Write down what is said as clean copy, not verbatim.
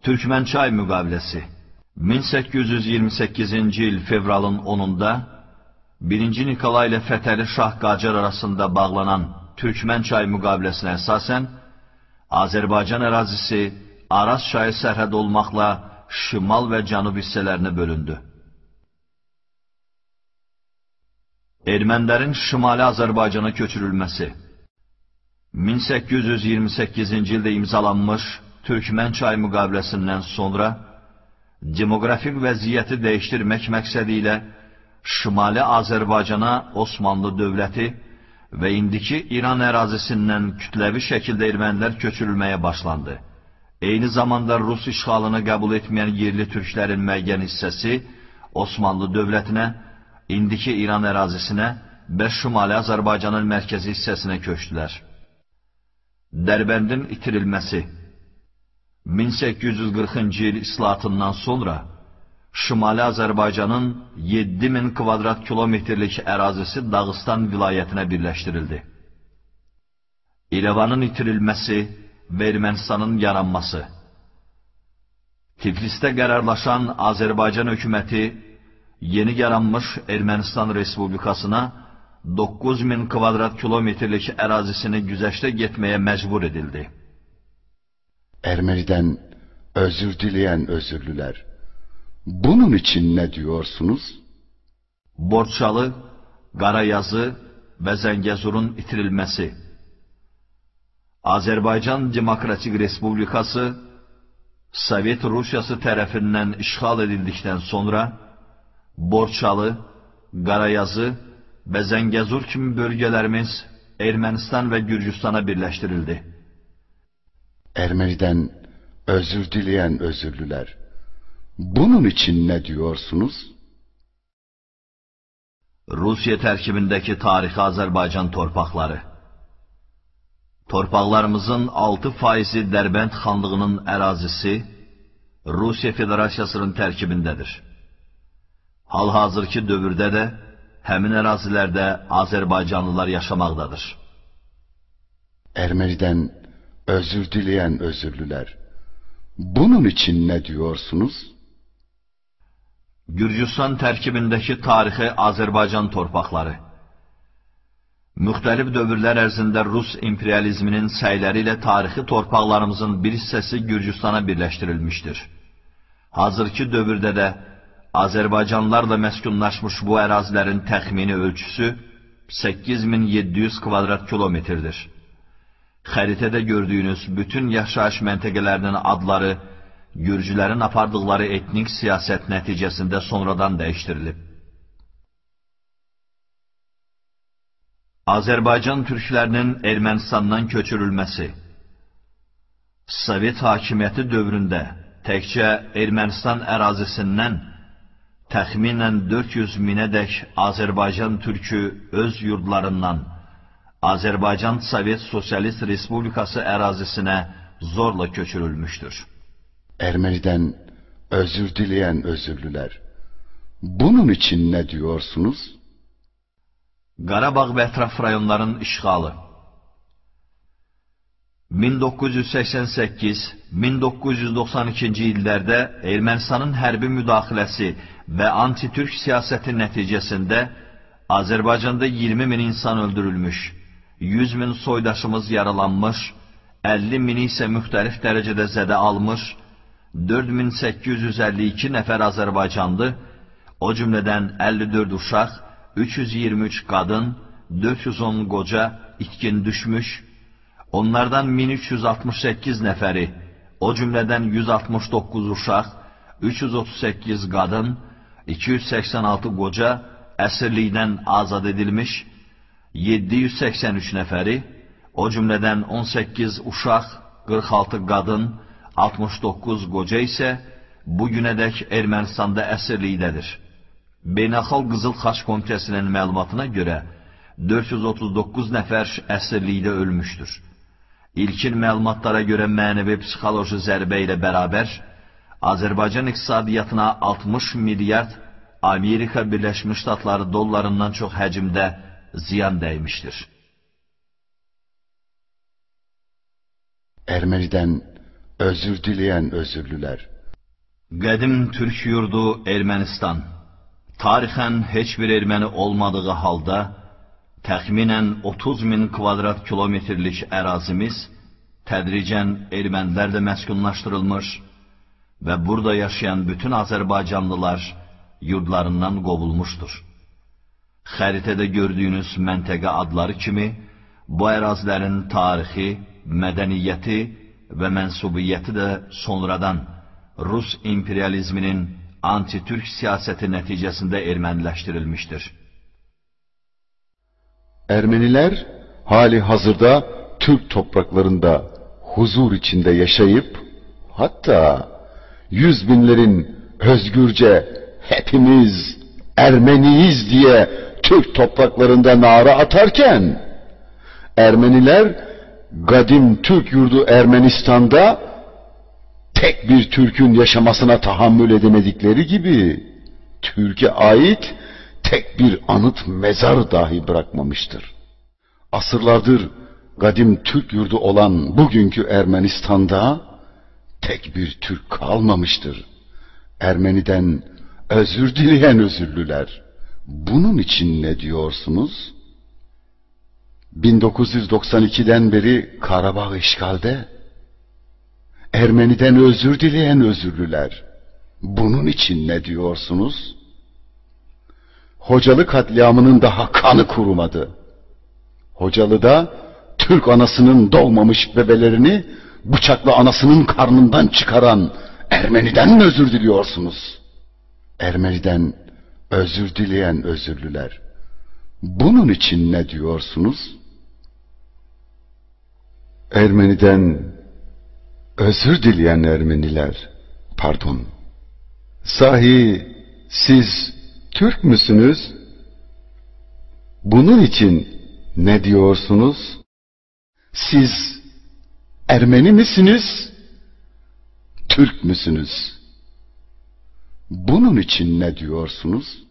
Türkmençay müqaviləsi 1828-ci il fevralın 10-da 1-ci Nikolay ilə Fətəli Şah Qacar arasında bağlanan Türkmençay müqaviləsinə əsasən Azərbaycan ərazisi Araz çayı sərhəd olmaqla şimal və cənub hissələrinə bölündü. Ermənilərin Şimali Azərbaycana köçürülməsi 1828-ci ildə imzalanmış Türkmençay müqaviləsindən sonra demoqrafik vəziyyəti dəyişdirmək məqsədi ilə Şimali Azərbaycana Osmanlı dövləti və indiki İran ərazisindən kütləvi şəkildə ermənilər köçürülməyə başlandı. Eyni zamanda Rus işğalını qəbul etməyən yerli türklərin müəyyən hissəsi Osmanlı dövlətinə, indiki İran ərazisinə və Şimali Azərbaycanın mərkəzi hissəsinə köçdülər. Dərbəndin itirilməsi 1840-cı il islahatından sonra Şimali Azərbaycanın 7000 kvadrat kilometrlik ərazisi Dağıstan vilayətinə birləşdirildi. İrəvanın itirilməsi və Ermənistanın yaranması Tiflisdə qərarlaşan Azərbaycan hökuməti yeni yaranmış Ermənistan Respublikasına 9000 kvadrat kilometrlik ərazisini güzəştə getməyə məcbur edildi. Ermenidən özür diləyən özürlülər, bunun için ne diyorsunuz? Borçalı, Qarayazı və Zəngəzurun itirilməsi Azərbaycan Demokratik Respublikası Sovet Rusiyası tərəfindən işğal edildikdən sonra Borçalı, Qarayazı və Zəngəzur kimi bölgələrimiz Ermənistan və Gürcüstana birləşdirildi. Ermenidən özür diləyən özürlülər, bunun için ne diyorsunuz? Rusiya tərkibindəki tarixi Azərbaycan torpaqları Torpaqlarımızın 6%-i Dərbənd xanlığının ərazisi Rusiya Federasiyasının tərkibindədir. Hal-hazırki dövrdə də həmin ərazilərdə Azərbaycanlılar yaşamaqdadır. Ermenidən özür diləyən özürlülər, bunun için ne diyorsunuz? Gürcüstan tərkibindəki tarixi Azərbaycan torpaqları Müxtəlif dövrlər ərzində Rus imperializminin səyləri ilə tarixi torpaqlarımızın bir hissəsi Gürcüstana birləşdirilmişdir. Hazırki dövrdə də Azərbaycanlılarla məskunlaşmış bu ərazilərin təxmini ölçüsü 8700 kvadrat kilometrdir. Xəritədə gördüyünüz bütün yaşayış məntəqələrinin adları Gürcülərin apardıqları etnik siyasət nəticəsində sonradan dəyişdirilib. Azərbaycan türklərinin Ermənistandan köçürülməsi Sovet hakimiyyəti dövründə təkcə Ermənistan ərazisindən təxminən 400 minədək Azərbaycan türkü öz yurdlarından Azərbaycan Sovet Sosialist Respublikası ərazisinə zorla köçürülmüşdür. Ermenidən özür diləyən özürlülər, bunun için ne diyorsunuz? Qarabağ və ətraf rayonların işğalı 1988-1992-ci illərdə Ermənistanın hərbi müdaxiləsi və anti-türk siyasəti nəticəsində Azərbaycanda 20 min insan öldürülmüş, 100 min soydaşımız yaralanmış, 50 min isə müxtəlif dərəcədə zədə almış, 4852 nəfər Azərbaycanlı, o cümlədən 54 uşaq, 323 qadın, 410 qoca itkin düşmüş, onlardan 1368 nəfəri, o cümlədən 169 uşaq, 338 qadın, 286 qoca əsirlikdən azad edilmiş, 783 nəfəri, o cümlədən 18 uşaq, 46 qadın, 69 qoca isə bugünədək Ermənistanda əsirlikdədir. Beynəlxalq Qızıl Xaç Komitəsinin məlumatına görə 439 nəfər əsirlikdə ölmüşdür. İlkin məlumatlara görə mənəvi-psixoloji zərbə ilə bərabər Azərbaycan iqtisadiyyatına 60 milyard Amerika Birləşmiş Ştatları dollarından çox həcmdə ziyan dəymişdir. Ermenidən özür dileyen özürlüler. Qədim Türk yurdu Ermənistan, tarixən heç bir erməni olmadığı halda, təxminən 30 min kvadrat kilometrlik ərazimiz tədricən ermənilərlə məskunlaşdırılmış və burada yaşayan bütün Azərbaycanlılar yurdlarından qovulmuşdur. Xəritədə gördüyünüz məntəqə adları kimi, bu ərazilərin tarixi, mədəniyyəti və mənsubiyyəti də sonradan Rus imperializminin anti-Türk siyasəti nəticəsində erməniləşdirilmişdir. Ermeniler hali hazırda Türk topraklarında huzur içinde yaşayıp, hatta 100 binlerin özgürce hepimiz Ermeniyiz diye Türk topraklarında nara atarken, Ermeniler kadim Türk yurdu Ermenistan'da tek bir Türk'ün yaşamasına tahammül edemedikleri gibi, Türk'e ait tek bir anıt mezar dahi bırakmamıştır. Asırlardır kadim Türk yurdu olan bugünkü Ermenistan'da tek bir Türk kalmamıştır. Ermeniden özür dileyen özürlüler. Bunun için ne diyorsunuz? 1992'den beri Karabağ işgalde. Ermeniden özür dileyen özürlüler. Bunun için ne diyorsunuz? Hocalı katliamının daha kanı kurumadı. Hocalı'da Türk anasının doğmamış bebelerini bıçakla anasının karnından çıkaran Ermeniden mi özür diliyorsunuz? Ermeniden özür dileyen özürlüler. Bunun için ne diyorsunuz? Ermeniden özür dileyen Ermeniler, pardon. Sahi siz Türk müsünüz? Bunun için ne diyorsunuz? Siz Ermeni misiniz? Türk müsünüz? Bunun için ne diyorsunuz?